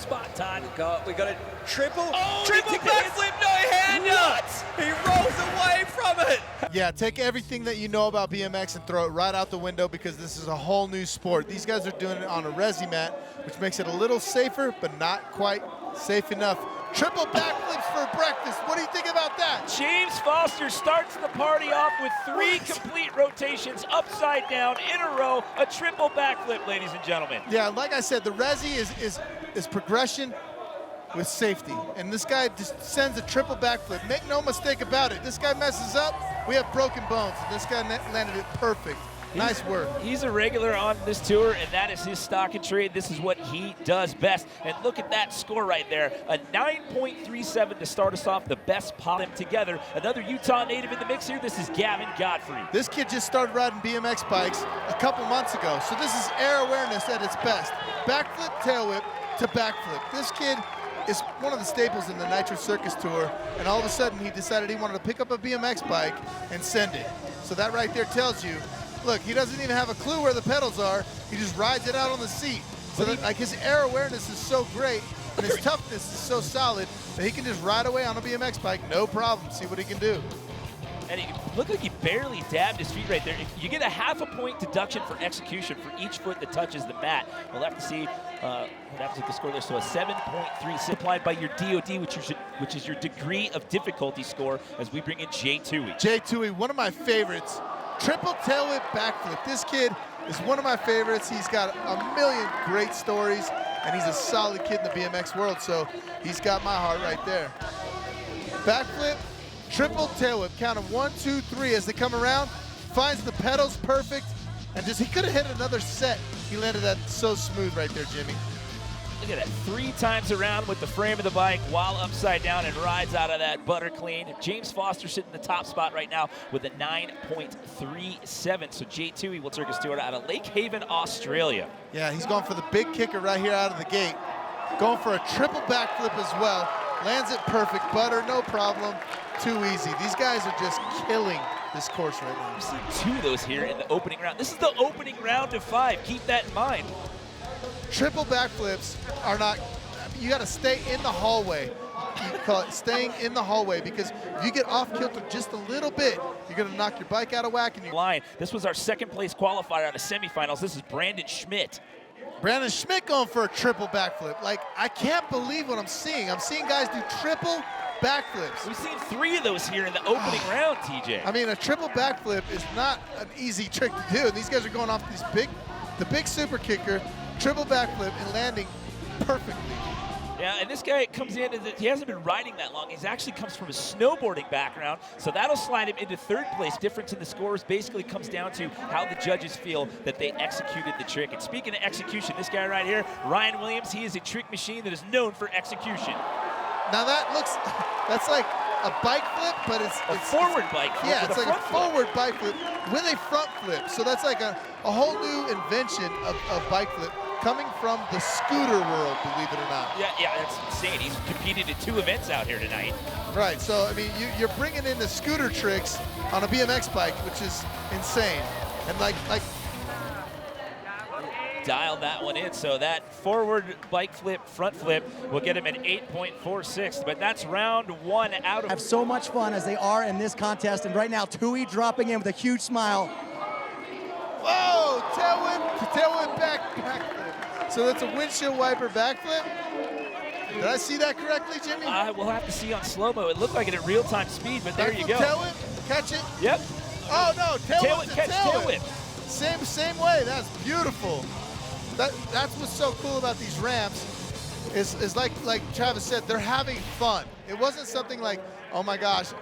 spot, Todd. We got a triple backflip, no-hander! He rolls away from it. Yeah, take everything that you know about BMX and throw it right out the window because this is a whole new sport. These guys are doing it on a resi mat, which makes it a little safer, but not quite safe enough. Triple backflips for breakfast. What do you think about that? James Foster starts the party off with 3 complete rotations upside down in a row, a triple backflip, ladies and gentlemen. Yeah, like I said, the resi is progression with safety. And this guy just sends a triple backflip. Make no mistake about it. This guy messes up, we have broken bones. And this guy landed it perfect. Nice work. He's a regular on this tour, and that is his stock and trade. This is what he does best. And look at that score right there. A 9.37 to start us off, the best podium together. Another Utah native in the mix here. This is Gavin Godfrey. This kid just started riding BMX bikes a couple months ago, so this is air awareness at its best. Backflip, tail whip to backflip. This kid is one of the staples in the Nitro Circus tour, and all of a sudden he decided he wanted to pick up a BMX bike and send it. So that right there tells you, look, he doesn't even have a clue where the pedals are. He just rides it out on the seat. So that, like, his air awareness is so great and his toughness is so solid that he can just ride away on a BMX bike, no problem. See what he can do. And he looked like he barely dabbed his feet right there. You get a half a point deduction for execution for each foot that touches the mat. We'll have to see what happens with the score there. So a 7.3 applied by your DOD, which is your degree of difficulty score, as we bring in Jaie Toohey. Jaie Toohey, one of my favorites. Triple tail whip backflip. This kid is one of my favorites. He's got a million great stories, and he's a solid kid in the BMX world, so he's got my heart right there. Backflip, triple tail whip. Count of 1, 2, 3 as they come around. Finds the pedals perfect, and he could have hit another set. He landed that so smooth right there, Jimmy. Look at that, 3 times around with the frame of the bike while upside down and rides out of that butter clean. James Foster sitting in the top spot right now with a 9.37. So Jaie Toohey will take us to it out of Lake Haven, Australia. Yeah, he's going for the big kicker right here out of the gate. Going for a triple backflip as well. Lands it perfect, butter, no problem. Too easy. These guys are just killing this course right now. We've seen 2 of those here in the opening round. This is the opening round of 5. Keep that in mind. Triple backflips are not, you got to stay in the hallway. You call it staying in the hallway, because if you get off kilter just a little bit, you're going to knock your bike out of whack. And line. This was our 2nd place qualifier on the semifinals. This is Brandon Schmidt. Brandon Schmidt going for a triple backflip. Like, I can't believe what I'm seeing. I'm seeing guys do triple backflips. We've seen 3 of those here in the opening round, TJ. I mean, a triple backflip is not an easy trick to do. And these guys are going off these the big super kicker, triple backflip, and landing perfectly. Yeah, and this guy comes in, and he hasn't been riding that long. He actually comes from a snowboarding background, so that'll slide him into 3rd place. Difference in the scores basically comes down to how the judges feel that they executed the trick. And speaking of execution, this guy right here, Ryan Williams, he is a trick machine that is known for execution. Now that looks, that's like a bike flip, but it's a forward bike flip. Yeah, it's like a forward bike flip with a front flip. So that's like a whole new invention of bike flip, coming from the scooter world, believe it or not. Yeah, that's insane. He's competed in 2 events out here tonight. Right, so I mean, you're bringing in the scooter tricks on a BMX bike, which is insane. And like dial that one in, so that forward bike flip, front flip will get him an 8.46, but that's round 1 out of... Have so much fun as they are in this contest, and right now Toohey dropping in with a huge smile. Whoa, tail whip backflip. So that's a windshield wiper backflip. Did I see that correctly, Jimmy? We'll have to see on slow-mo. It looked like it at real-time speed, but there you go. Tail whip, catch it. Yep. Oh no, tail whip to catch tail whip. Same way. That's beautiful. That's what's so cool about these ramps. Is like Travis said, they're having fun. It wasn't something like, oh my gosh,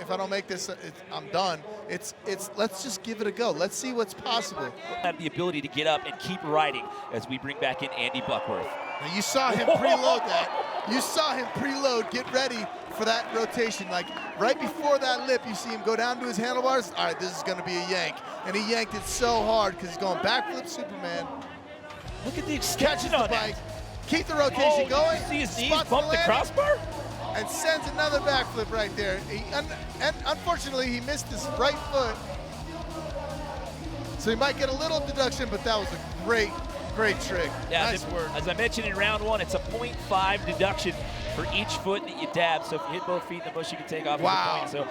if I don't make this, I'm done. It's let's just give it a go. Let's see what's possible. Have the ability to get up and keep riding as we bring back in Andy Buckworth. Now you saw him preload that. You saw him preload, get ready for that rotation. Like right before that lip, you see him go down to his handlebars. All right, this is going to be a yank. And he yanked it so hard because he's going backflip Superman. Look at the extension on bike. that. Keep the rotation going. You see his knees bump the crossbar? And sends another backflip right there. And unfortunately, he missed his right foot. So he might get a little deduction, but that was a great Great trick. Yeah, nice work. As I mentioned in round one, it's a 0.5 deduction for each foot that you dab. So if you hit both feet, the most you can take off is a point. So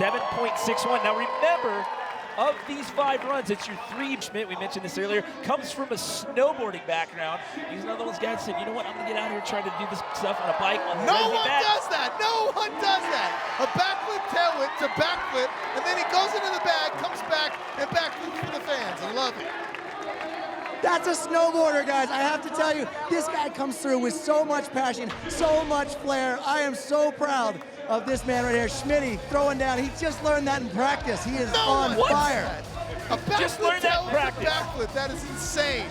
7.61. Now remember, of these 5 runs, it's your 3. Schmidt, we mentioned this earlier, comes from a snowboarding background. He's another one of those guys that said, you know what, I'm going to get out here and try to do this stuff on a bike. No one does that. No one does that. A backflip, tail whip to backflip, and then he goes into the bag, comes back, and backflips for the fans. I love it. That's a snowboarder, guys. I have to tell you, this guy comes through with so much passion, so much flair. I am so proud of this man right here. Schmitty throwing down. He just learned that in practice. He is on fire. A backflip, just learned that in practice. Backflip. That is insane.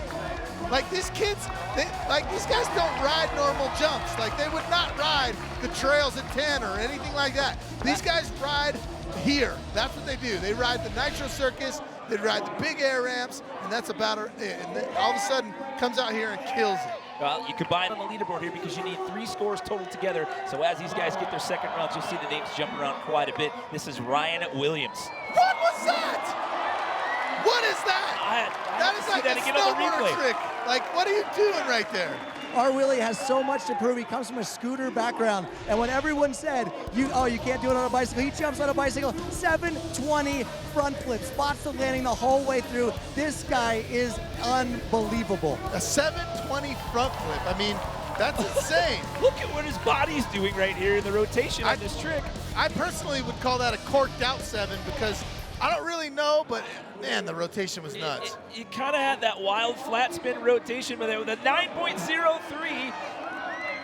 Like these kids, these guys don't ride normal jumps. Like they would not ride the trails at 10 or anything like that. These guys ride here. That's what they do. They ride the Nitro Circus. They ride the big air ramps, and that's about it. And then all of a sudden, comes out here and kills it. Well, you combine on the leaderboard here because you need 3 scores total together. So as these guys get their second rounds, you'll see the names jump around quite a bit. This is Ryan Williams. What was that? What is that? That is like a snowboarder trick. Like, what are you doing right there? Our Willie has so much to prove. He comes from a scooter background. And when everyone said, you can't do it on a bicycle, he jumps on a bicycle, 720 front flip, spots the landing the whole way through. This guy is unbelievable. A 720 front flip. I mean, that's insane. Look at what his body's doing right here in the rotation on this trick. I personally would call that a corked out 7 because I don't really know, but man, the rotation was nuts. It kind of had that wild flat spin rotation with a 9.03,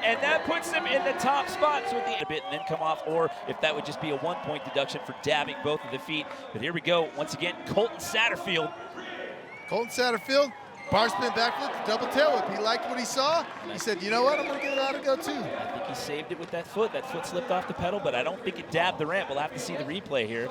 and that puts him in the top spot. So a bit and then come off, or if that would just be a 1-point deduction for dabbing both of the feet. But here we go, once again, Colton Satterfield. Colton Satterfield, bar spin backflip, double tail whip. He liked what he saw. He said, you know what, I'm gonna give it out a go too. I think he saved it with that foot. That foot slipped off the pedal, but I don't think it dabbed the ramp. We'll have to see the replay here.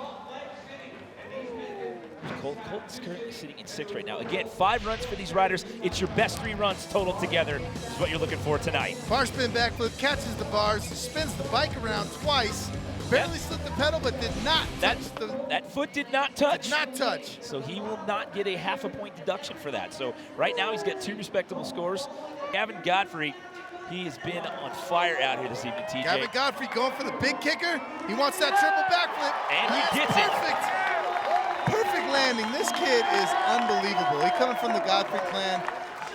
Colton's currently sitting in 6th right now. Again, 5 runs for these riders. It's your best 3 runs total together is what you're looking for tonight. Bar spin backflip, catches the bars, spins the bike around twice, barely slipped the pedal, but did not touch that foot did not touch. Did not touch. So he will not get a half-a-point deduction for that. So right now he's got 2 respectable scores. Gavin Godfrey, he has been on fire out here this evening, TJ. Gavin Godfrey going for the big kicker. He wants that triple backflip. And he gets perfect. it. Perfect landing. This kid is unbelievable. He coming from the Godfrey clan.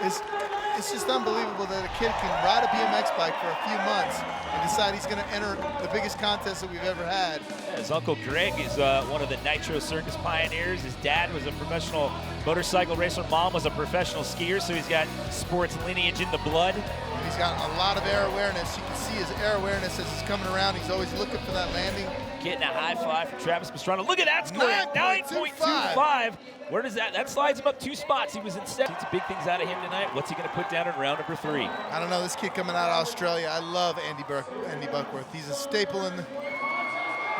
It's just unbelievable that a kid can ride a BMX bike for a few months and decide he's going to enter the biggest contest that we've ever had. His uncle Greg is one of the Nitro Circus pioneers. His dad was a professional motorcycle racer. Mom was a professional skier, so he's got sports lineage in the blood. He's got a lot of air awareness. You can see his air awareness as he's coming around. He's always looking for that landing. Getting a high 5 from Travis Pastrana. Look at that score, 9.25. Where does that slides him up 2 spots. He was in 7th. Some big things out of him tonight. What's he going to put down in round number 3? I don't know. This kid coming out of Australia. I love Andy Buckworth. He's a staple in the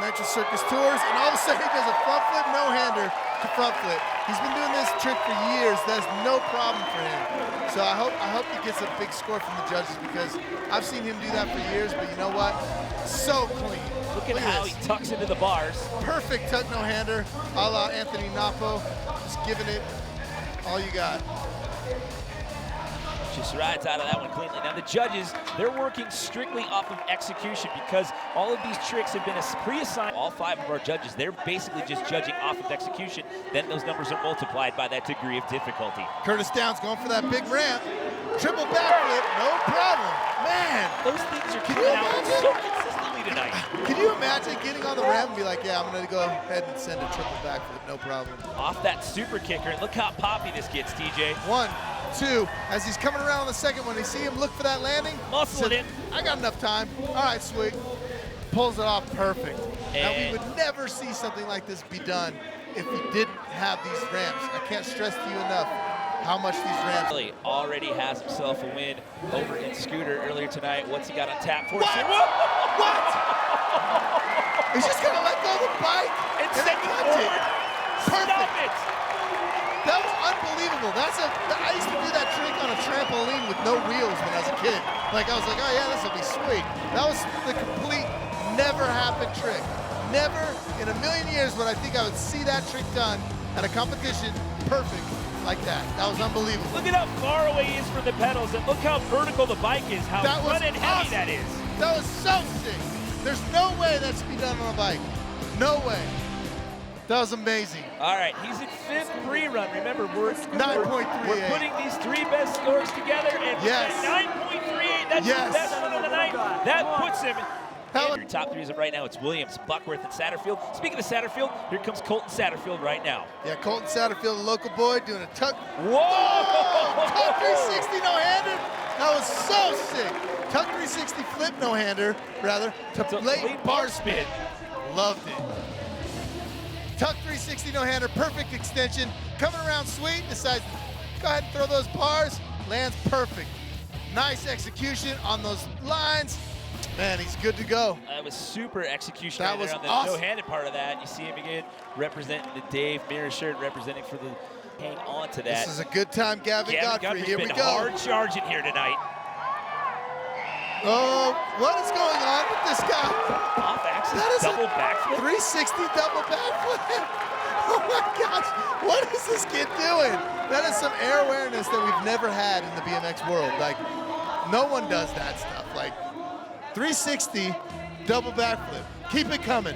Nitro Circus tours, and all of a sudden he does a front flip no-hander to front flip. He's been doing this trick for years. That's no problem for him. So I hope he gets a big score from the judges because I've seen him do that for years, but you know what? So clean. Look at how he tucks into the bars. Perfect tuck no-hander, a la Anthony Napo. Just giving it all you got. Just rides out of that one cleanly. Now the judges, they're working strictly off of execution because all of these tricks have been pre-assigned. All 5 of our judges, they're basically just judging off of execution. Then those numbers are multiplied by that degree of difficulty. Curtis Downs going for that big ramp. Triple backflip, no problem. Man, those things are coming out so consistently tonight. Can you imagine getting on the ramp and be like, yeah, I'm going to go ahead and send a triple backflip, no problem. Off that super kicker, and look how poppy this gets, TJ. 1, 2, as he's coming around on the second one, you see him look for that landing. Muscling it. I got enough time. All right, sweet. Pulls it off perfect. Now, we would never see something like this be done if we didn't have these ramps. I can't stress to you enough how much these ramps. Really already has himself a win over in Scooter earlier tonight. What's he got on tap for? What? He's just going to let go of the bike and send it forward. Stop it. That was unbelievable. I used to do that trick on a trampoline with no wheels when I was a kid. Like, I was like, oh yeah, this will be sweet. That was the complete never happened trick. Never in a million years would I think I would see that trick done at a competition perfect like that. That was unbelievable. Look at how far away he is from the pedals, and look how vertical the bike is, how That was front and heavy awesome. that is. That was so sick. There's no way that should be done on a bike. No way. That was amazing. All right, he's in 5th pre-run. Remember, we're 9.38. We're putting these 3 best scores together, and Yes. 9.38. That's Yes. the best one of the night. That puts him. How- Your top 3 as of right now, it's Williams, Buckworth, and Satterfield. Speaking of Satterfield, here comes Colton Satterfield right now. Yeah, Colton Satterfield, a local boy, doing a tuck. Whoa! Oh, tuck 360 no-hander. That was so sick. Tuck 360 flip no-hander, rather, to late bar spin. Loved it. Tuck 360 no-hander, perfect extension. Coming around sweet, decides, go ahead and throw those bars. Lands perfect. Nice execution on those lines. Man, he's good to go. That was super execution That right was there on the awesome. no-handed part of that. You see him again representing the Dave Mirror shirt, representing for the hang on to that. This is a good time, Gavin Godfrey. Godfrey's Here we been go. hard charging here tonight. Oh, what is going on with this guy? Off axis, That is double a backflip. 360 double backflip. Oh my gosh, what is this kid doing? That is some air awareness that we've never had in the BMX world. Like, no one does that stuff. Like, 360 double backflip. Keep it coming.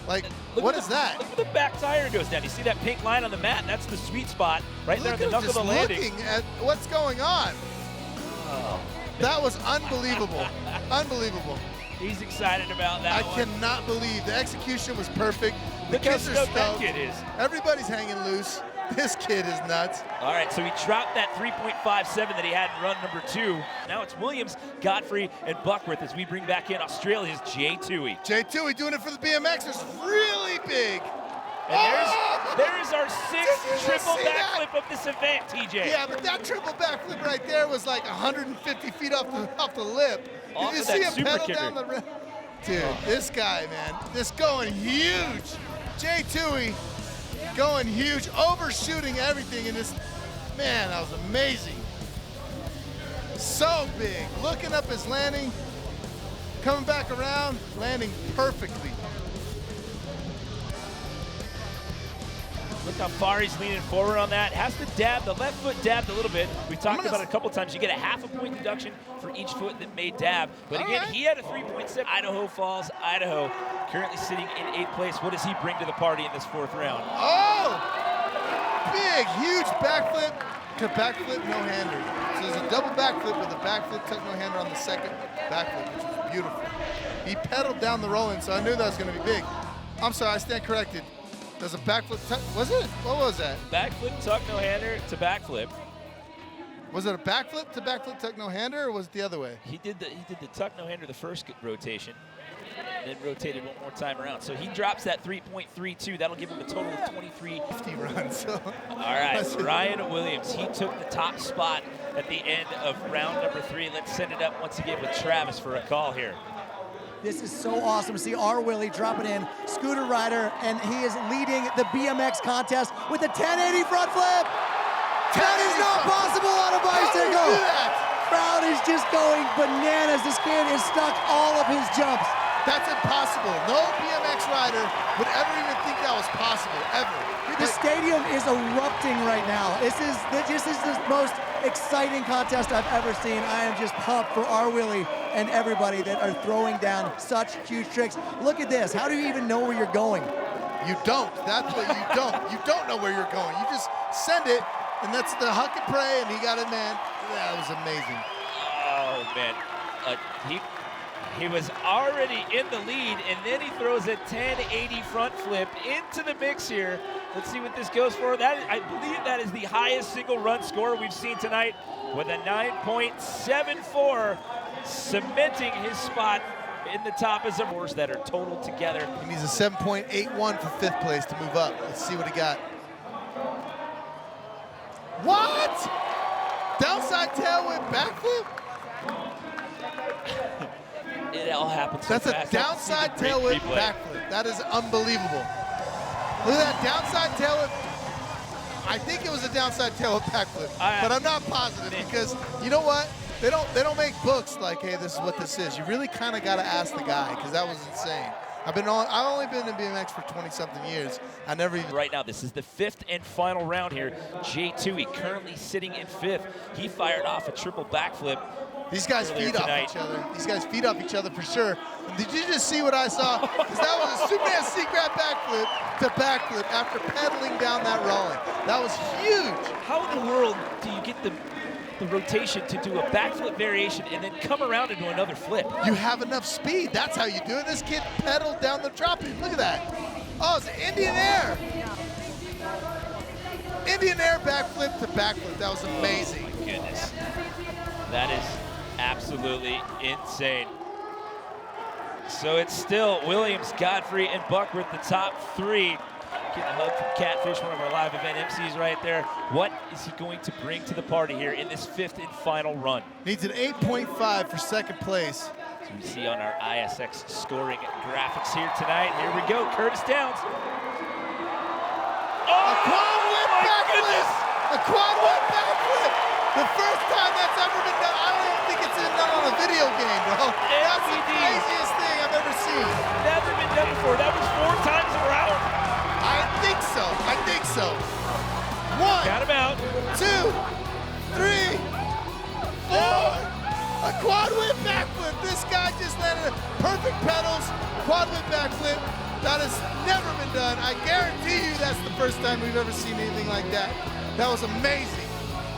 Like, what is that? Look where the back tire goes down. You see that pink line on the mat? That's the sweet spot right there on the Look at him knuckle of the just landing. looking at what's going on. That was unbelievable. Unbelievable. He's excited about that I one. cannot believe the execution was perfect. The Look how kids are stoked that stoked. kid is. Everybody's hanging loose. This kid is nuts. All right, so he dropped that 3.57 that he had in run number 2. Now it's Williams, Godfrey, and Buckworth as we bring back in Australia's Jaie Toohey. Jaie Toohey doing it for the BMXers, really big. And there is our 6th Did you just triple see that? backflip of this event, TJ. Yeah, but that triple backflip right there was like 150 feet off the lip. Off Did you of see that him super pedal kicker. down the rim? Dude, this guy, man, this going huge. Jaie Toohey going huge, overshooting everything in this. Man, that was amazing. So big. Looking up his landing, coming back around, landing perfectly. Look how far he's leaning forward on that. Has to dab, the left foot dabbed a little bit. We've talked about it a couple times. You get a half a point deduction for each foot that may dab. But again, he had a 3.7. Idaho Falls, Idaho, currently sitting in 8th place. What does he bring to the party in this 4th round? Oh! Big, huge backflip to backflip no-hander. So there's a double backflip with a backflip tuck no-hander on the second backflip, which is beautiful. He pedaled down the roll-in, so I knew that was going to be big. I'm sorry, I stand corrected. There's a backflip tuck. Was it? What was that? Backflip, tuck, no-hander to backflip. Was it a backflip to backflip tuck no-hander, or was it the other way? He did the tuck no-hander the first rotation, then rotated one more time around. So he drops that 3.32. That'll give him a total of 23. 50 runs. So. All right, Ryan Williams, he took the top spot at the end of round number 3. Let's send it up once again with Travis for a call here. This is so awesome to see our Willie dropping in, scooter rider, and he is leading the BMX contest with a 1080 front flip. That is not possible on a bicycle. Crowd is just going bananas. This kid has stuck all of his jumps. That's impossible. No BMX rider would ever even think that was possible, ever. The stadium is erupting right now. This is the most exciting contest I've ever seen. I am just pumped for our Willie and everybody that are throwing down such huge tricks. Look at this. How do you even know where you're going? You don't. That's what you don't. You don't know where you're going. You just send it, and that's the huck and pray, and he got it, man. That was amazing. Oh, man. He was already in the lead, and then he throws a 1080 front flip into the mix here. Let's see what this goes for. I believe that is the highest single run score we've seen tonight with a 9.74, cementing his spot in the top as of scores that are totaled together. He needs a 7.81 for 5th place to move up. Let's see what he got. What? Downside tail whip backflip? It all happens so That's a fast. downside tail whip backflip. That is unbelievable. Look at that downside tail whip. I think it was a downside tail whip backflip, but I'm not positive because you know what? They don't make books like, hey, this is what this is. You really kind of got to ask the guy because that was insane. I've only been in BMX for 20-something years. I never even. Right now, this is the 5th and final round here. Jaie Toohey currently sitting in 5th. He fired off a triple backflip. These guys feed off each other. These guys feed off each other for sure. And did you just see what I saw? Because that was a Superman C-grab backflip to backflip after pedaling down that rolling. That was huge. How in the world do you get the rotation to do a backflip variation and then come around and do another flip? You have enough speed. That's how you do it. This kid pedaled down the drop. Look at that. Oh, it's an Indian air. Indian air backflip to backflip. That was amazing. Oh my goodness. That is absolutely insane. So it's still Williams, Godfrey, and Buckworth, the top 3. Getting a hug from Catfish, one of our live event MCs right there. What is he going to bring to the party here in this 5th and final run? Needs an 8.5 for 2nd place. So we see on our ISX scoring graphics here tonight. Here we go, Curtis Downs. Oh, a quad whip backflip! A quad whip backflip! The first time that's ever been done. I don't even think it's been done on a video game, bro. That's the craziest thing I've ever seen. Never been done before. That was 4 times around. I think so. I think so. 1, Count 'em out. 2, 3, 4. A quad whip backflip. This guy just landed perfect pedals. Quad whip backflip. That has never been done. I guarantee you that's the first time we've ever seen anything like that. That was amazing.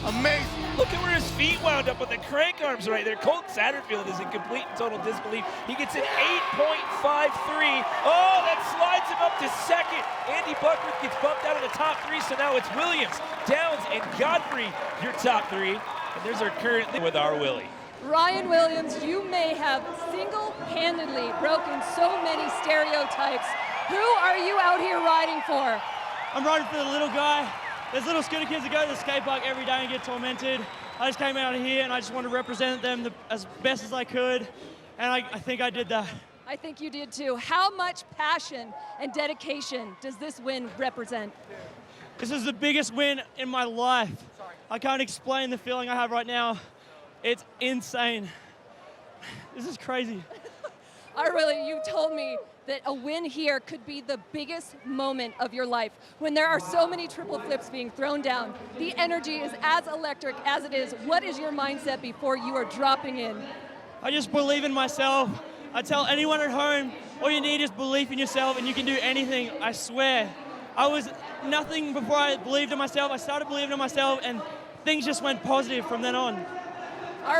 Amazing. Look at where his feet wound up with the crank arms right there. Colton Satterfield is in complete and total disbelief. He gets an 8.53. Oh, that slides him up to 2nd. Andy Buckworth gets bumped out of the top 3, so now it's Williams, Downs, and Godfrey, your top 3. And there's our current with our Willie. Ryan Williams, you may have single-handedly broken so many stereotypes. Who are you out here riding for? I'm riding for the little guy. There's little scooter kids that go to the skate park every day and get tormented. I just came out here and I just wanted to represent them as best as I could, and I think I did that. I think you did too. How much passion and dedication does this win represent? This is the biggest win in my life. I can't explain the feeling I have right now. It's insane. This is crazy. Really, you told me that a win here could be the biggest moment of your life. When there are so many triple flips being thrown down, the energy is as electric as it is. What is your mindset before you are dropping in? I just believe in myself. I tell anyone at home, all you need is belief in yourself and you can do anything, I swear. I was nothing before I believed in myself. I started believing in myself and things just went positive from then on.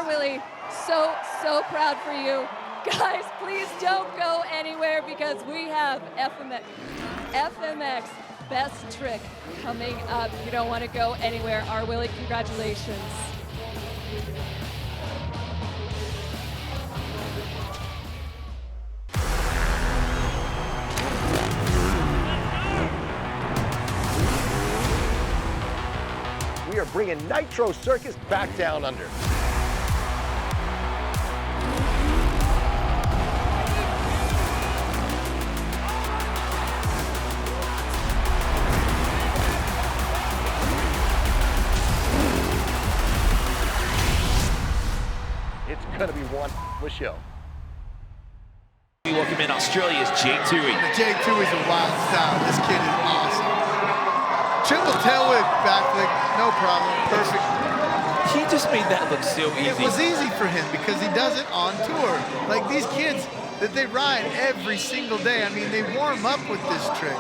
Willie, so proud for you. Guys, please don't go anywhere because we have FMX Best Trick coming up. You don't want to go anywhere. Willie, congratulations. We are bringing Nitro Circus back down under. It's going to be one show. We welcome in Australia's Jaie Toohey. Jaie Toohey's a wild style. This kid is awesome. Triple tail whip backflip, no problem, perfect. He just made that look so easy. It was easy for him because he does it on tour. Like these kids that they ride every single day. I mean, they warm up with this trick.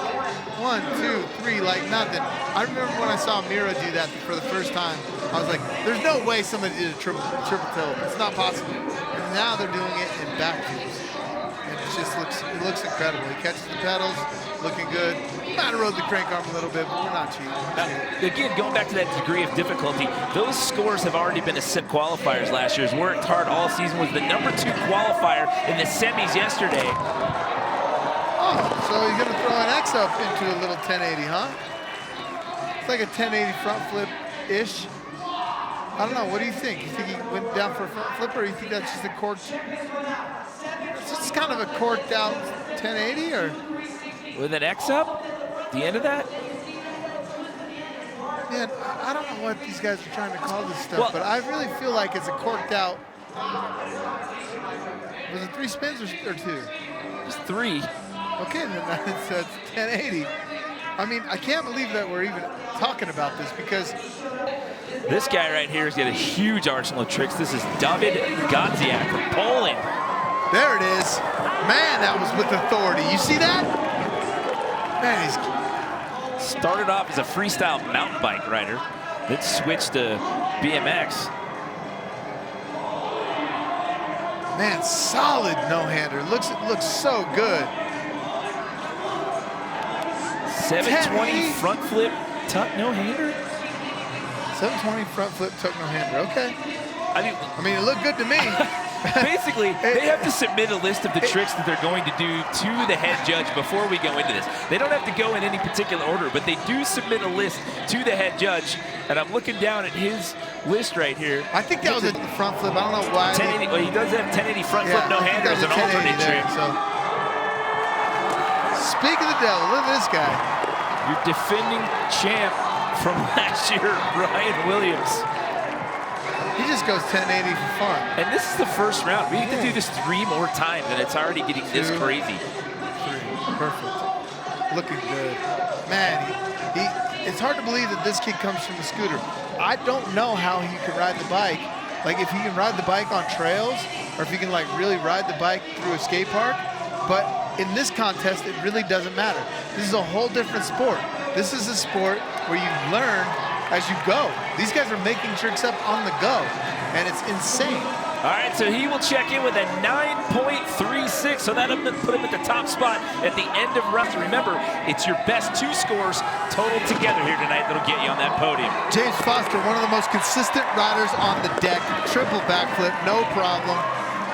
1, 2, 3, like nothing. I remember when I saw Mira do that for the first time, I was like, there's no way somebody did a triple tail whip. It's not possible. And now they're doing it in backflips. And it looks incredible. He catches the pedals, looking good. Might have rode the crank arm a little bit, but we're not cheating. Again, going back to that degree of difficulty, those scores have already been set qualifiers last year. He's worked hard all season, was the #2 qualifier in the semis yesterday. Oh, so he's gonna throw an X up into a little 1080, huh? It's like a 1080 front flip-ish. I don't know, what do you think? You think he went down for a front flip, or you think that's just a corked? It's just kind of a corked out 1080, or? With an X up? The end of that? Man, I don't know what these guys are trying to call this stuff, but I really feel like it's a corked out. Was it 3 spins or 2? Just 3. Okay, then it's 1080. I mean, I can't believe that we're even talking about this because This guy right here has got a huge arsenal of tricks. This is Dawid Godziek from Poland. there it is. Man, that was with authority. You see that? Man, he's Started off as a freestyle mountain bike rider, then switched to BMX. Man, solid no-hander. Looks so good. 720 front flip tuck no-hander. 720 front flip tuck no-hander. Okay. I mean, it looked good to me. basically, they have to submit a list of the tricks that they're going to do to the head judge before we go into this. They don't have to go in any particular order, but they do submit a list to the head judge. And I'm looking down at his list right here. I think that was a front flip. I don't know why. 1080. Well, he does have 1080 front flip no-hander as an alternate trick. So. Speak of the devil, look at this guy. Your defending champ from last year, Ryan Williams. He just goes 1080 for fun. And this is the first round. We need to do this 3 more times, and it's already getting this crazy. 3, perfect. Looking good. Man, it's hard to believe that this kid comes from the scooter. I don't know how he can ride the bike. Like if he can ride the bike on trails, or if he can like really ride the bike through a skate park. But in this contest, it really doesn't matter. This is a whole different sport. This is a sport where you learn as you go. These guys are making tricks up on the go, and it's insane. All right, so he will check in with a 9.36, so that'll put him at the top spot at the end of round. Remember, it's your best 2 scores total together here tonight that'll get you on that podium. James Foster, one of the most consistent riders on the deck. Triple backflip, no problem.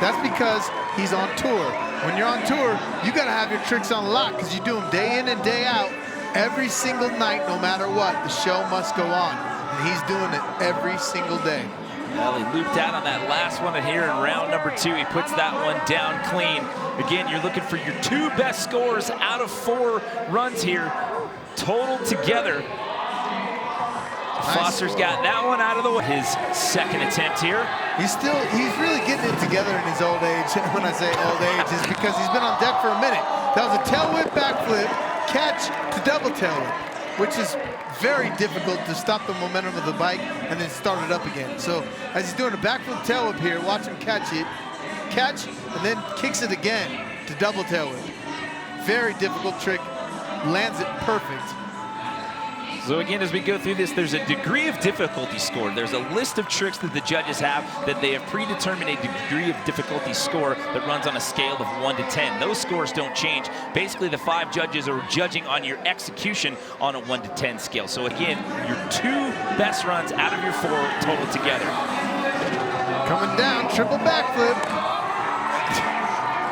That's because he's on tour. When you're on tour, you gotta have your tricks on lock because you do them day in and day out. Every single night, no matter what, the show must go on. And he's doing it every single day. Well, he looped out on that last one, and here in round number 2, he puts that one down clean. Again, you're looking for your 2 best scores out of 4 runs here, total together. Nice. Foster's got that one out of the way. His second attempt here. He's really getting it together in his old age. When I say old age, is because he's been on deck for a minute. That was a tail whip backflip, catch to double tail whip, which is very difficult to stop the momentum of the bike and then start it up again. So as he's doing a backflip tail whip here, watch him catch, and then kicks it again to double tail whip. Very difficult trick, lands it perfect. So again, as we go through this, there's a degree of difficulty score. There's a list of tricks that the judges have that they have predetermined a degree of difficulty score that runs on a scale of 1 to 10. Those scores don't change. Basically, the 5 judges are judging on your execution on a 1 to 10 scale. So again, your 2 best runs out of your 4 total together. Coming down, triple backflip.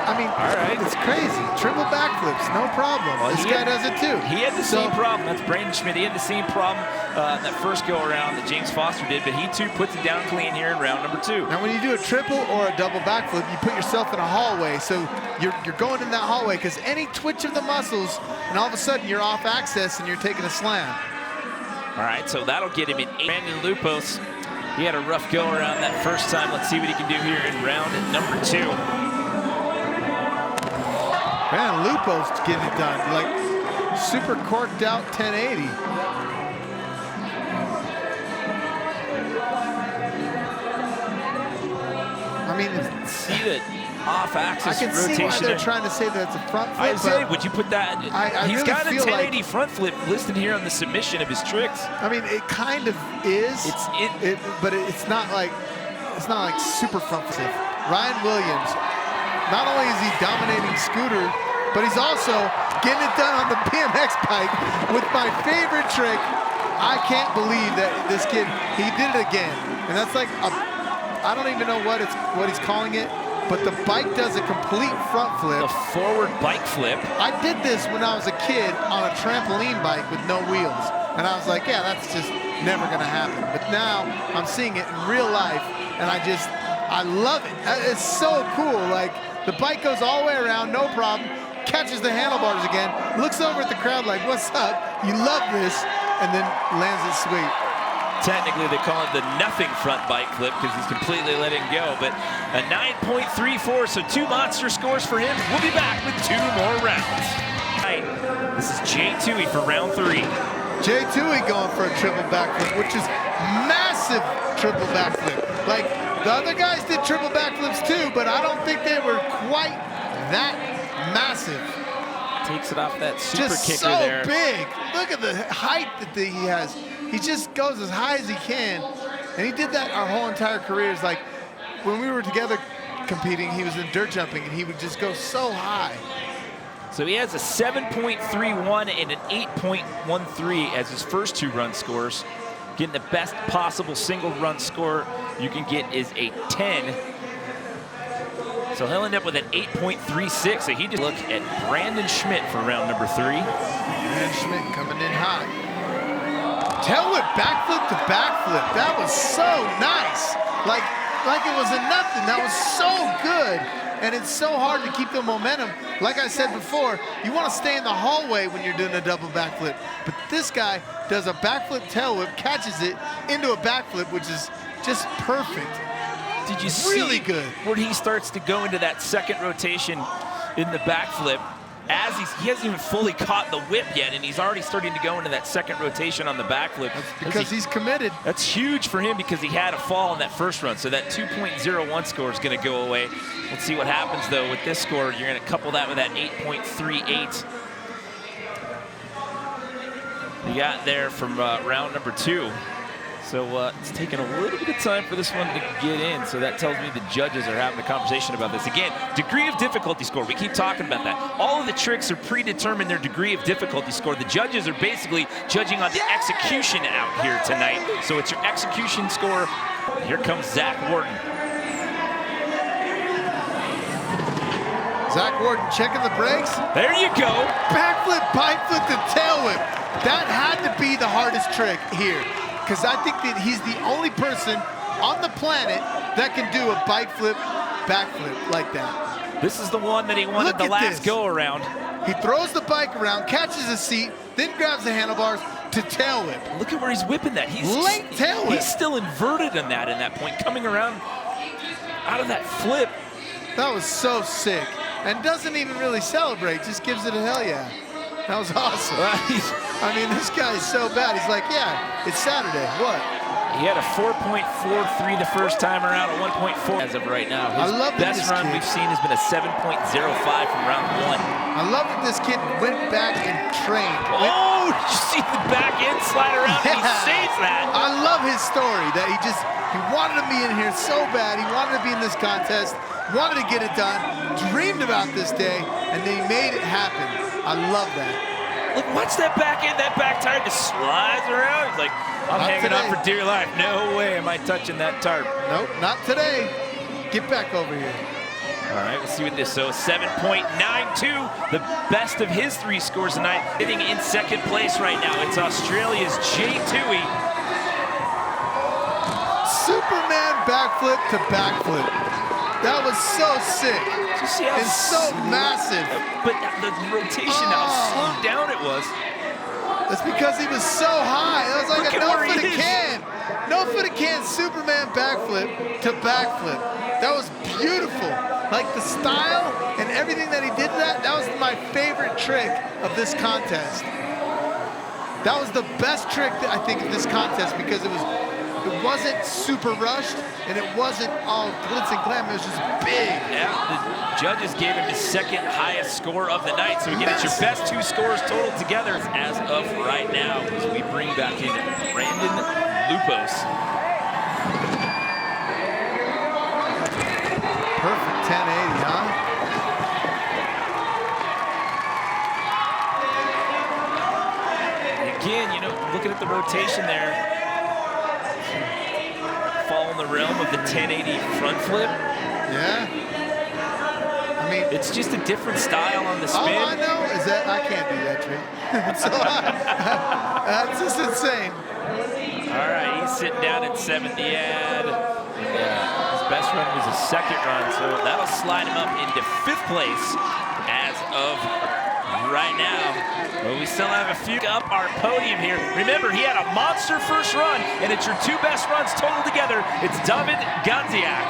I mean, all right, it's crazy. Triple backflips, no problem. Well, this guy does it too. He had the same problem. That's Brandon Schmidt. He had the same problem that first go-around that James Foster did, but he too puts it down clean here in round number 2. Now, when you do a triple or a double backflip, you put yourself in a hallway. So you're going in that hallway because any twitch of the muscles, and all of a sudden you're off axis and you're taking a slam. All right, so that'll get him in 8. Brandon Lupos, he had a rough go-around that first time. Let's see what he can do here in round number 2. Man, Lupo's getting it done. Like, super corked out 1080. I mean, see the off-axis rotation. I can see why they're trying to say that it's a front flip. I say, would you put that? He's really got a 1080 like, front flip listed here on the submission of his tricks. I mean, it kind of is. But it's not like super front flip. Ryan Williams. Not only is he dominating scooter, but he's also getting it done on the BMX bike with my favorite trick. I can't believe that this kid, he did it again. And that's like, I don't even know what he's calling it, but the bike does a complete front flip. A forward bike flip. I did this when I was a kid on a trampoline bike with no wheels. And I was like, yeah, that's just never gonna happen. But now I'm seeing it in real life, and I love it. It's so cool. Like, the bike goes all the way around, no problem, catches the handlebars again, looks over at the crowd like, what's up? You love this, and then lands it sweet. Technically, they call it the nothing front bike flip because he's completely letting go. But a 9.34, so 2 monster scores for him. We'll be back with 2 more rounds. This is Jaie Toohey for round 3. Jaie Toohey going for a triple backflip, which is massive triple backflip. Like, the other guys did triple backflips too, but I don't think they were quite that massive. Takes it off that super just kicker so there. Big. Look at the height that he has. He just goes as high as he can. And he did that our whole entire career. It's like when we were together competing, he was in dirt jumping and he would just go so high. So he has a 7.31 and an 8.13 as his first 2 run scores. Getting the best possible single run score you can get is a 10. So he'll end up with an 8.36. So he did look at Brandon Schmidt for round number 3. Brandon Schmidt coming in hot. Tail whip backflip to backflip. That was so nice. Like it was a nothing. That was so good. And it's so hard to keep the momentum. Like I said before, you want to stay in the hallway when you're doing a double backflip. But this guy does a backflip tail whip, catches it into a backflip, which is just perfect. Did you see really good where he starts to go into that second rotation in the backflip? As he hasn't even fully caught the whip yet, and he's already starting to go into that second rotation on the backflip. That's because he's committed. That's huge for him because he had a fall in that first run, so that 2.01 score is going to go away. Let's see what happens, though, with this score. You're going to couple that with that 8.38 you got there from round number 2. So it's taken a little bit of time for this one to get in, so that tells me the judges are having a conversation about this. Again, degree of difficulty score, we keep talking about that. All of the tricks are predetermined, their degree of difficulty score. The judges are basically judging on the execution out here tonight. So it's your execution score. Here comes Zach Warden. Zach Warden checking the brakes. There you go. Backflip, bike flip, and tail whip. That had to be the hardest trick here, because I think that he's the only person on the planet that can do a bike flip, backflip like that. This is the one that he wanted the last go around. He throws the bike around, catches a seat, then grabs the handlebars to tail whip. Look at where he's whipping that. He's late tail whip. He's still inverted in that point, coming around out of that flip. That was so sick. And doesn't even really celebrate, just gives it a hell yeah. That was awesome. I mean, this guy's so bad. He's like, yeah, it's Saturday. What? He had a 4.43 the first time around, a 1.4 as of right now. His best run we've seen has been a 7.05 from round 1. I love that this kid went back and trained. Oh, did you see the back end slide around? Yeah. He saves that. I love his story that he wanted to be in here so bad. He wanted to be in this contest, wanted to get it done, dreamed about this day, and they made it happen. I love that. Look, watch that back end, that back tire just slides around. He's like, I'm hanging on for dear life. No way am I touching that tarp. Nope, not today. Get back over here. All right, let's see what this, so 7.92, the best of his 3 scores tonight. Sitting in second place right now, it's Australia's Jaie Toohey. Superman backflip to backflip. That was so sick. And so massive. But the rotation, how slowed down it was. That's because he was so high. That was like a no-footed can. No-footed can Superman backflip to backflip. That was beautiful. Like the style and everything that he did that was my favorite trick of this contest. That was the best trick that I think of this contest because it wasn't super rushed and it wasn't all glitz and glam. It was just big. Yeah, the judges gave him his second highest score of the night. So again, it's your best 2 scores total together as of right now as we bring back in Brandon Lupos. Perfect 1080, huh? Again, you know, looking at the rotation there, fall in the realm of the 1080 front flip. Yeah. I mean, it's just a different style on the spin. All I know is that I can't do that trick. So that's just insane. All right, he's sitting down at 7th. His best run was his second run, so that'll slide him up into 5th place as of right now. But we still have a few up our podium here. Remember, he had a monster first run, and it's your two best runs total together. It's Dawid Godziek.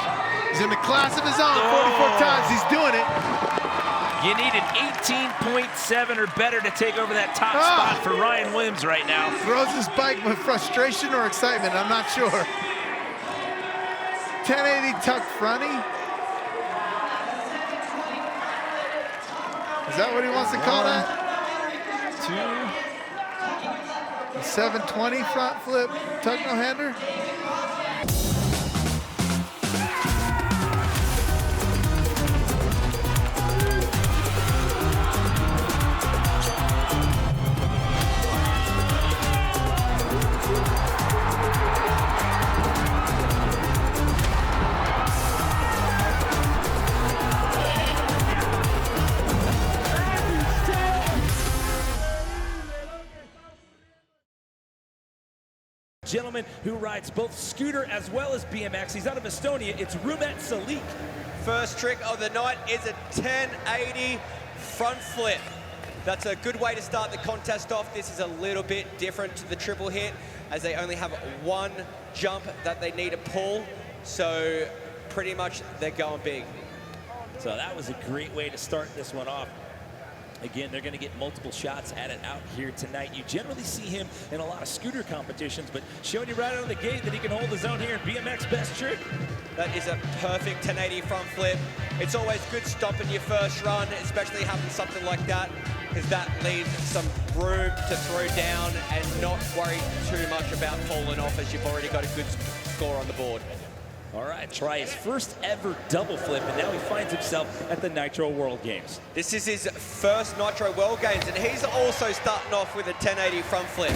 He's in the class of his own, 44 times. He's doing it. You need an 18.7 or better to take over that top spot for Ryan Williams right now. Throws his bike with frustration or excitement, I'm not sure. 1080 tuck fronty. Is that what he wants to call that? 2. 720 front flip, tuck no-hander. Gentleman who rides both scooter as well as BMX. He's out of Estonia. It's Rumet Salik. First trick of the night is a 1080 front flip. That's a good way to start the contest off. This is a little bit different to the triple hit, as they only have one jump that they need to pull. So pretty much they're going big. So that was a great way to start this one off. Again, they're going to get multiple shots at it out here tonight. You generally see him in a lot of scooter competitions, but showing you right out of the gate that he can hold his own here in BMX best trick. That is a perfect 1080 front flip. It's always good stopping your first run, especially having something like that, because that leaves some room to throw down and not worry too much about falling off, as you've already got a good score on the board. All right, try his first ever double flip, and now he finds himself at the Nitro World Games. This is his first Nitro World Games, and he's also starting off with a 1080 front flip.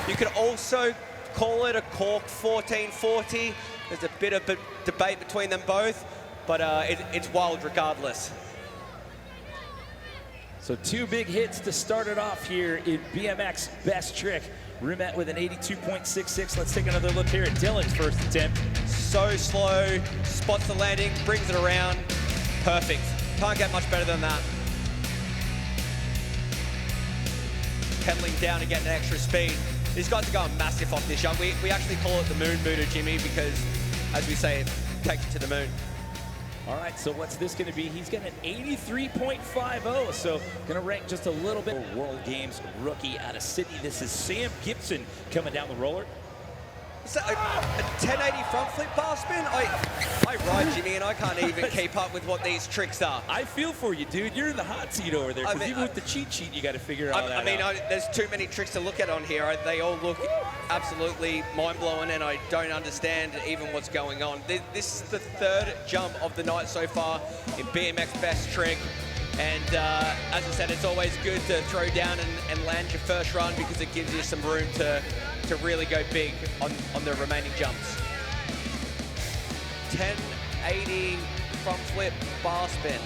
You could also call it a cork 1440. There's a bit of debate between them both, but it's wild regardless. So two big hits to start it off here in BMX best trick. Rumet with an 82.66. Let's take another look here at Dylan's first attempt. So slow, spots the landing, brings it around. Perfect. Can't get much better than that. Pedaling down and getting extra speed. These guys are going massive off this jump. We actually call it the moon booter, Jimmy, because, as we say, it takes you to the moon. All right, so what's this going to be? He's got an 83.50, so going to rank just a little bit. World Games rookie out of Sydney. This is Sam Gibson coming down the roller. Is that a 1080 front flip bar spin? I ride, Jimmy, and I can't even keep up with what these tricks are. I feel for you, dude. You're in the hot seat over there, because even with the cheat sheet, you got to figure out that out. There's too many tricks to look at on here. They all look absolutely mind-blowing, and I don't understand even what's going on. This is the third jump of the night so far in BMX best trick. And as I said, it's always good to throw down and land your first run, because it gives you some room to really go big on the remaining jumps. 1080 front flip bar spin.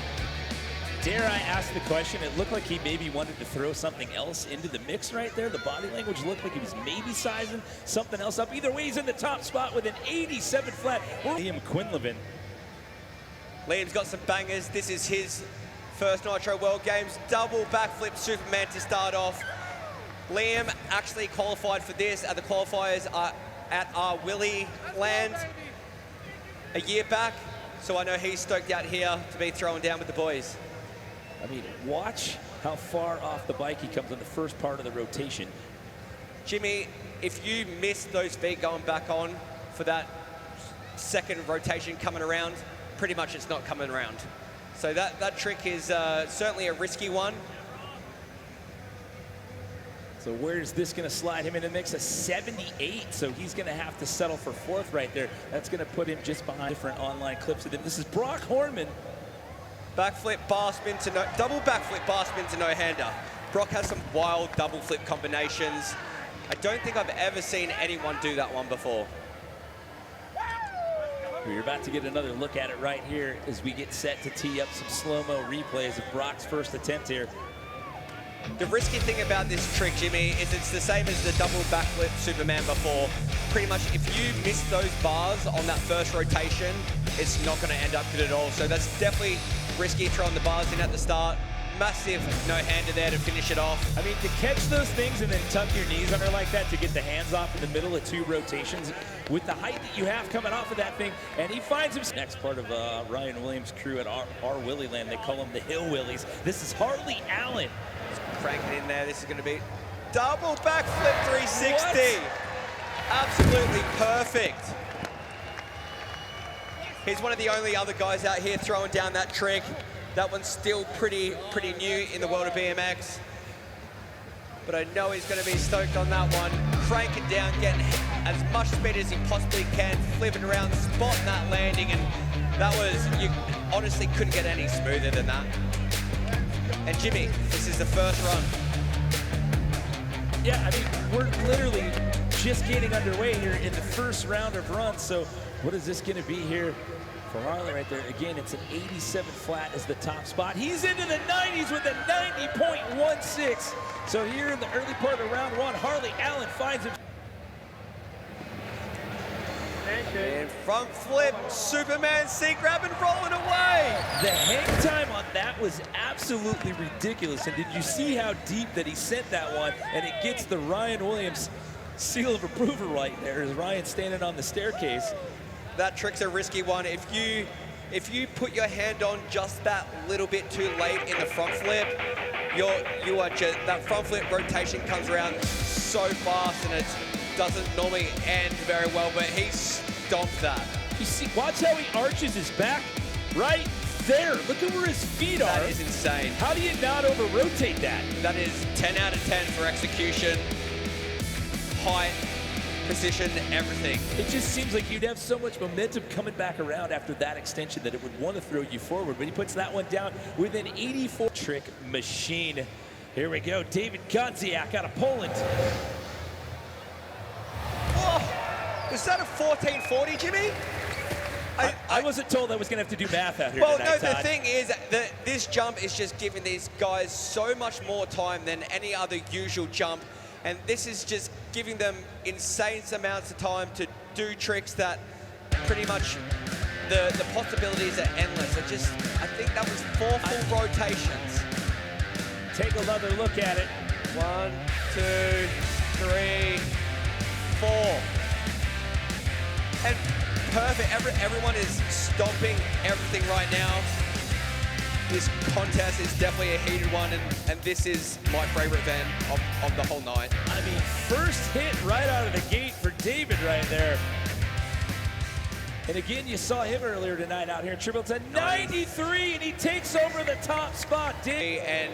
Dare I ask the question? It looked like he maybe wanted to throw something else into the mix right there. The body language looked like he was maybe sizing something else up. Either way, he's in the top spot with an 87 flat. Liam Quinlivan. Liam's got some bangers. This is his first Nitro World Games. Double backflip Superman to start off. Liam actually qualified for this at the qualifiers at our Willie land a year back. So I know he's stoked out here to be throwing down with the boys. I mean, watch how far off the bike he comes on the first part of the rotation. Jimmy, if you miss those feet going back on for that second rotation coming around, pretty much it's not coming around. So that trick is certainly a risky one. So where is this going to slide him in the mix? A 78, so he's going to have to settle for fourth right there. That's going to put him just behind different online clips of him. This is Brock Horman. Backflip bar spin to double backflip bar spin to no-hander. Brock has some wild double flip combinations. I don't think I've ever seen anyone do that one before. We're about to get another look at it right here as we get set to tee up some slow-mo replays of Brock's first attempt here. The risky thing about this trick, Jimmy, is it's the same as the double backflip Superman before. Pretty much, if you miss those bars on that first rotation, it's not going to end up good at all. So that's definitely risky throwing the bars in at the start. massive no-hander there to finish it off. I mean, to catch those things and then tuck your knees under like that to get the hands off in the middle of 2 rotations with the height that you have coming off of that thing, and he finds him. Next part of Ryan Williams' crew at our Willie Land, they call them the Hill Willies. This is Harley Allen. Cranking in there, this is gonna be double backflip 360. What? Absolutely perfect. He's one of the only other guys out here throwing down that trick. That one's still pretty new in the world of BMX. But I know he's going to be stoked on that one. Cranking down, getting as much speed as he possibly can, flipping around, spotting that landing, and that was, you honestly couldn't get any smoother than that. And Jimmy, this is the first run. Yeah, I mean, we're literally just getting underway here in the first round of runs. So what is this going to be here for Harley right there? Again, it's an 87 flat as the top spot. He's into the 90s with a 90.16. So here in the early part of round 1, Harley Allen finds him. And front flip, Superman C grab and rolling away. The hang time on that was absolutely ridiculous. And did you see how deep that he sent that one? And it gets the Ryan Williams seal of approval right there as Ryan standing on the staircase. That trick's a risky one. If you put your hand on just that little bit too late in the front flip, you are just, that front flip rotation comes around so fast and it doesn't normally end very well, but he stomped that. You see, watch how he arches his back right there. Look at where his feet are. That is insane. How do you not over-rotate that? That is 10 out of 10 for execution, height, position, everything. It just seems like you'd have so much momentum coming back around after that extension that it would want to throw you forward, but he puts that one down with an 84 trick machine. Here we go, Dawid Godziek out of Poland. Oh, was that a 1440, Jimmy? I wasn't told I was going to have to do math out here well, tonight, no, the Todd. thing is that this jump is just giving these guys so much more time than any other usual jump. And this is just giving them insane amounts of time to do tricks that pretty much the possibilities are endless. I think that was 4 full rotations. Take another look at it. 1, 2, 3, 4. And perfect. Everyone is stomping everything right now. This contest is definitely a heated one, and this is my favorite event of the whole night. I mean, first hit right out of the gate for David right there. And again, you saw him earlier tonight out here in Triple 10, 93, and he takes over the top spot. And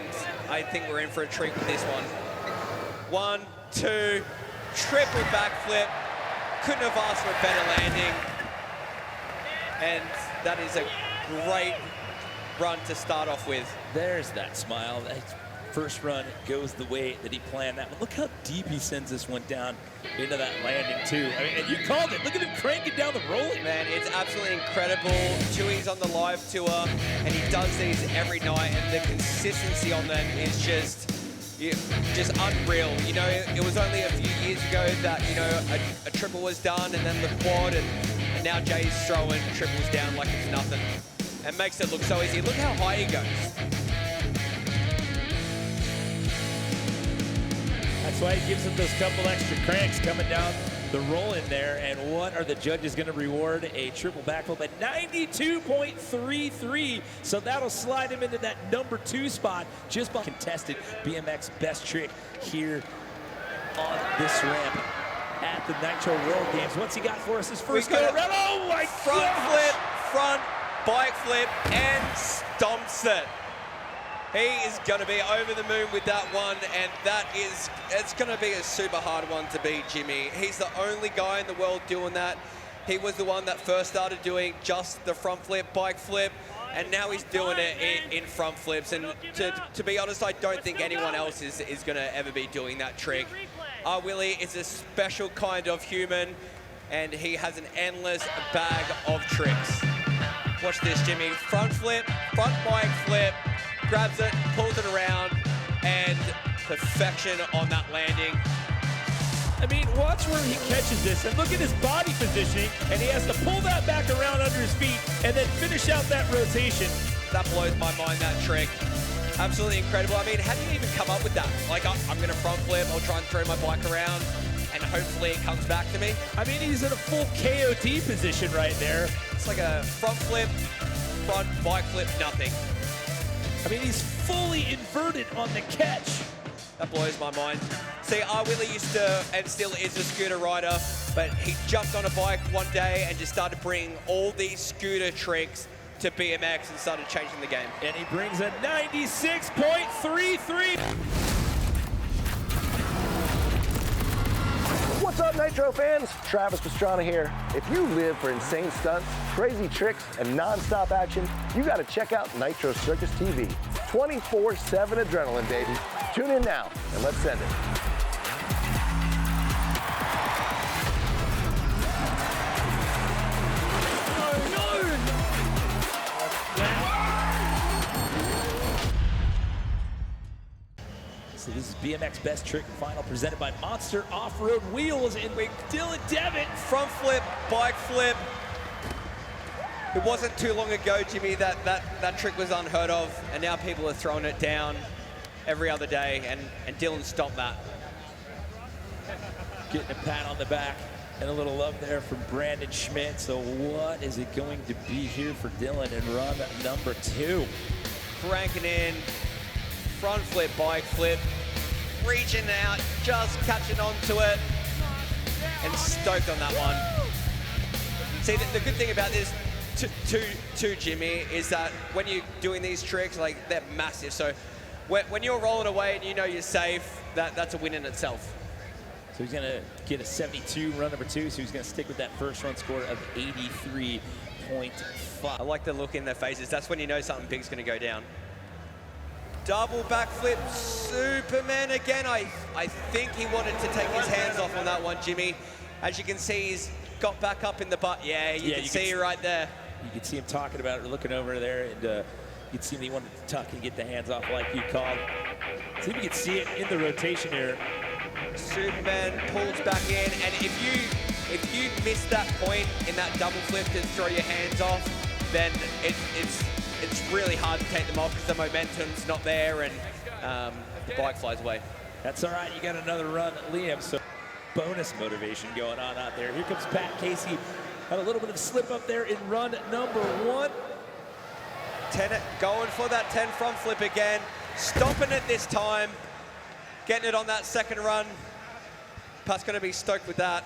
I think we're in for a treat with this one. 1, 2, triple backflip. Couldn't have asked for a better landing. And that is a great run to start off with. There's that smile. That first run goes the way that he planned that one. Look how deep he sends this one down into that landing too. I mean, and you called it. Look at him cranking down the rolling. Man, it's absolutely incredible. Toohey's on the live tour, and he does these every night, and the consistency on them is just unreal. You know, it was only a few years ago that, you know, a triple was done, and then the quad, and now Jay's throwing triples down like it's nothing. And makes it look so easy. Look how high he goes. That's why he gives him those couple extra cranks coming down the roll in there. And what are the judges going to reward? A triple backflip at 92.33. So that'll slide him into that number 2 spot. Just by contested BMX best trick here on this ramp at the Nitro World Games. What's he got for us this first go around? Oh my front flip, front bike flip, and stomps it. He is going to be over the moon with that one, and it's going to be a super hard one to beat, Jimmy. He's the only guy in the world doing that. He was the one that first started doing just the front flip, bike flip, and now he's doing it in front flips. And to be honest, I don't think anyone else is going to ever be doing that trick. Our Willie is a special kind of human, and he has an endless bag of tricks. Watch this, Jimmy. Front flip, front bike flip, grabs it, pulls it around, and perfection on that landing. I mean, watch where he catches this, and look at his body positioning, and he has to pull that back around under his feet and then finish out that rotation. That blows my mind, that trick. Absolutely incredible. I mean, how do you even come up with that? Like, I'm going to front flip, I'll try and throw my bike around, and hopefully it comes back to me. I mean, he's in a full KOD position right there. It's like a front flip, front bike flip, nothing. I mean, he's fully inverted on the catch. That blows my mind. See, our Willie used to, and still is, a scooter rider, but he jumped on a bike one day and just started bringing all these scooter tricks to BMX and started changing the game. And he brings a 96.33. What's up, Nitro fans? Travis Pastrana here. If you live for insane stunts, crazy tricks, and non-stop action, you gotta check out Nitro Circus TV. 24/7 adrenaline, baby. Tune in now, and let's send it. So this is BMX Best Trick Final presented by Monster Off-Road Wheels and Dylan Devitt. Front flip, bike flip. It wasn't too long ago, Jimmy, that trick was unheard of, and now people are throwing it down every other day, and Dylan stopped that. Getting a pat on the back and a little love there from Brandon Schmidt. So what is it going to be here for Dylan in run number 2? Cranking in, front flip, bike flip, reaching out, just catching onto it, and stoked on that one. See, the good thing about this too, Jimmy, is that when you're doing these tricks, like, they're massive. So when you're rolling away and you know you're safe, that's a win in itself. So he's gonna get a 72 run number 2, so he's gonna stick with that first run score of 83.5. I like the look in their faces. That's when you know something big's gonna go down. Double backflip, Superman again. I think he wanted to take his hands off on that one, Jimmy. As you can see, he's got back up in the butt. Yeah, you can see it right there. You can see him talking about it, looking over there, and you can see he wanted to tuck and get the hands off like you called. See if you can see it in the rotation here. Superman pulls back in, and if you miss that point in that double flip to throw your hands off, then it's really hard to take them off because the momentum's not there, and the bike flies away. That's all right. You got another run, Liam. So bonus motivation going on out there. Here comes Pat Casey. Had a little bit of slip up there in run number 1. 10, going for that 10 front flip again, stopping it this time, getting it on that second run. Pat's going to be stoked with that.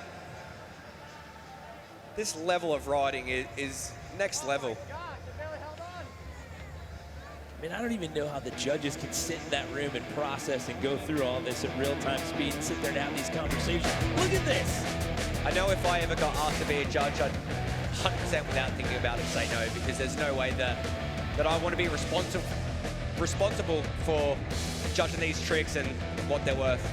This level of riding is next level. I mean, I don't even know how the judges can sit in that room and process and go through all this at real-time speed and sit there and have these conversations. Look at this. I know if I ever got asked to be a judge, I'd 100% without thinking about it say no, because there's no way that I want to be responsible for judging these tricks and what they're worth.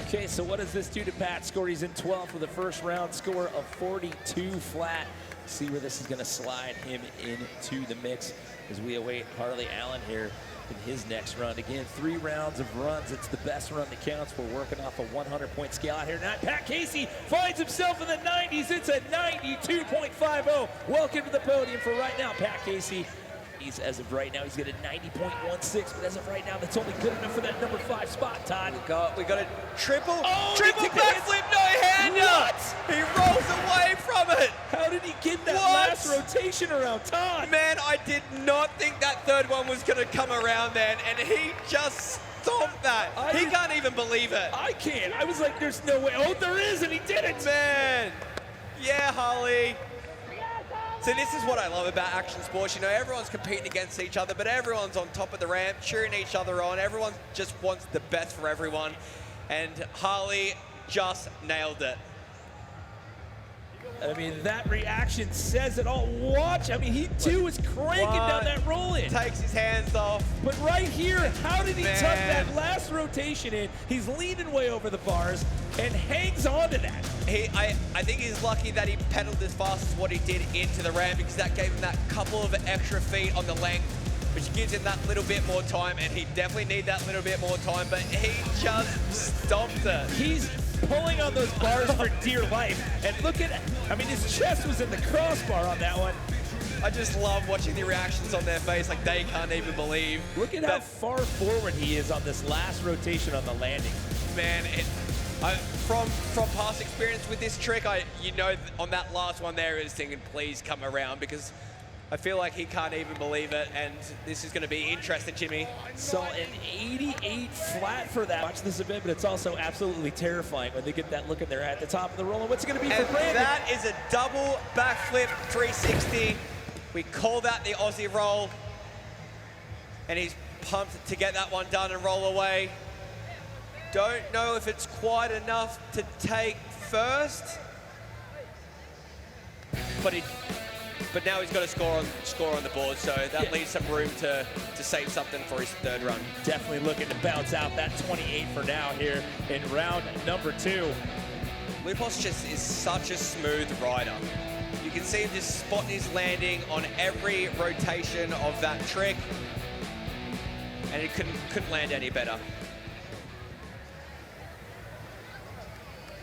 Okay, so what does this do to Pat? Score, he's in 12th with a first round score of 42 flat. See where this is going to slide him into the mix as we await Harley Allen here in his next run. Again, 3 rounds of runs. It's the best run that counts. We're working off a 100-point scale out here. Now, Pat Casey finds himself in the 90s. It's a 92.50. Welcome to the podium for right now, Pat Casey. As of right now, he's got a 90.16, but as of right now, that's only good enough for that number 5 spot, Todd. We got a triple he backflip, no-hander! What? He rolls away from it! How did he get that What? last rotation around, Todd? Man, I did not think that third one was going to come around then, and he just stomped that. He can't even believe it. I can't. I was like, there's no way. Oh, there is, and he did it. Man, yeah, Harley. So this is what I love about action sports. You know, everyone's competing against each other, but everyone's on top of the ramp, cheering each other on. Everyone just wants the best for everyone. And Harley just nailed it. I mean, that reaction says it all. Watch. I mean, he too is cranking down that roll in. Takes his hands off. But right here, how did he tuck that last rotation in? He's leaning way over the bars and hangs on to that. I think he's lucky that he pedaled as fast as what he did into the ramp, because that gave him that couple of extra feet on the length, which gives him that little bit more time, and he definitely needs that little bit more time, but he just stomped it. He's pulling on those bars for dear life. And look at it. I mean, his chest was in the crossbar on that one. I just love watching the reactions on their face, like they can't even believe. Look at how far forward he is on this last rotation on the landing. Man, from past experience with this trick, on that last one there is thinking, please come around, because I feel like he can't even believe it, and this is going to be interesting, Jimmy. So an 88 flat for that. Watch this a bit, but it's also absolutely terrifying when they get that look and they're at the top of the roll. And what's it going to be for Brandon? That is a double backflip 360. We call that the Aussie roll, and he's pumped to get that one done and roll away. Don't know if it's quite enough to take first, but now he's got a score on the board, so that leaves some room to save something for his third run. Definitely looking to bounce out that 28 for now here in round number 2. Lupos just is such a smooth rider. You can see him just spotting his landing on every rotation of that trick, and he couldn't land any better.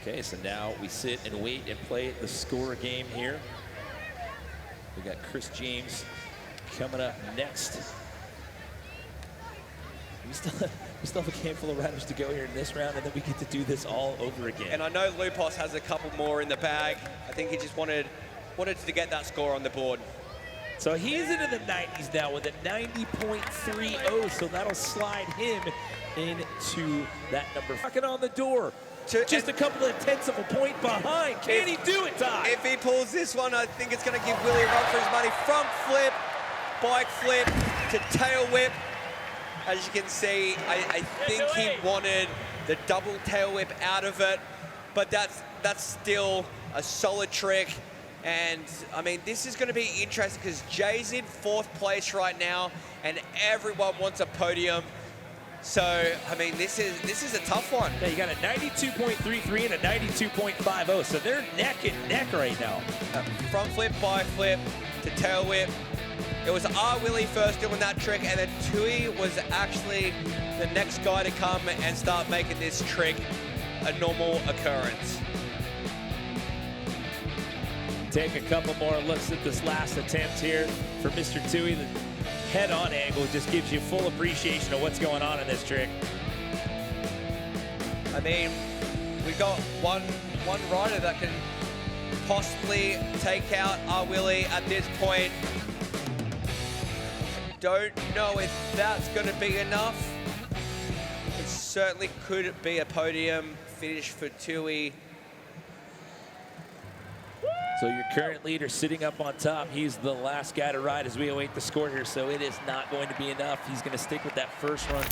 Okay, so now we sit and wait and play the score game here. We got Chris James coming up next. We still have a handful of riders to go here in this round, and then we get to do this all over again. And I know Lupos has a couple more in the bag. I think he just wanted to get that score on the board. So he's into the 90s now with a 90.30, so that'll slide him into that number. Knocking on the door. Just a couple of tenths of a point behind. Can he do it, Ty? If he pulls this one, I think it's going to give Willie a run for his money. Front flip, bike flip to tail whip. As you can see, I think he wanted the double tail whip out of it, but that's still a solid trick. And I mean, this is going to be interesting because Jay's in 4th place right now, and everyone wants a podium. So, I mean, this is a tough one. Yeah, you got a 92.33 and a 92.50, so they're neck and neck right now. Front flip, bike flip to tail whip. It was Willie first doing that trick, and then Toohey was actually the next guy to come and start making this trick a normal occurrence. Take a couple more looks at this last attempt here for Mr. Toohey. The head-on angle just gives you full appreciation of what's going on in this trick. I mean, we got one rider that can possibly take out Willie at this point. Don't know if that's going to be enough. It certainly could be a podium finish for Toohey. So your current leader sitting up on top, he's the last guy to ride as we await the score here, so it is not going to be enough. He's going to stick with that first run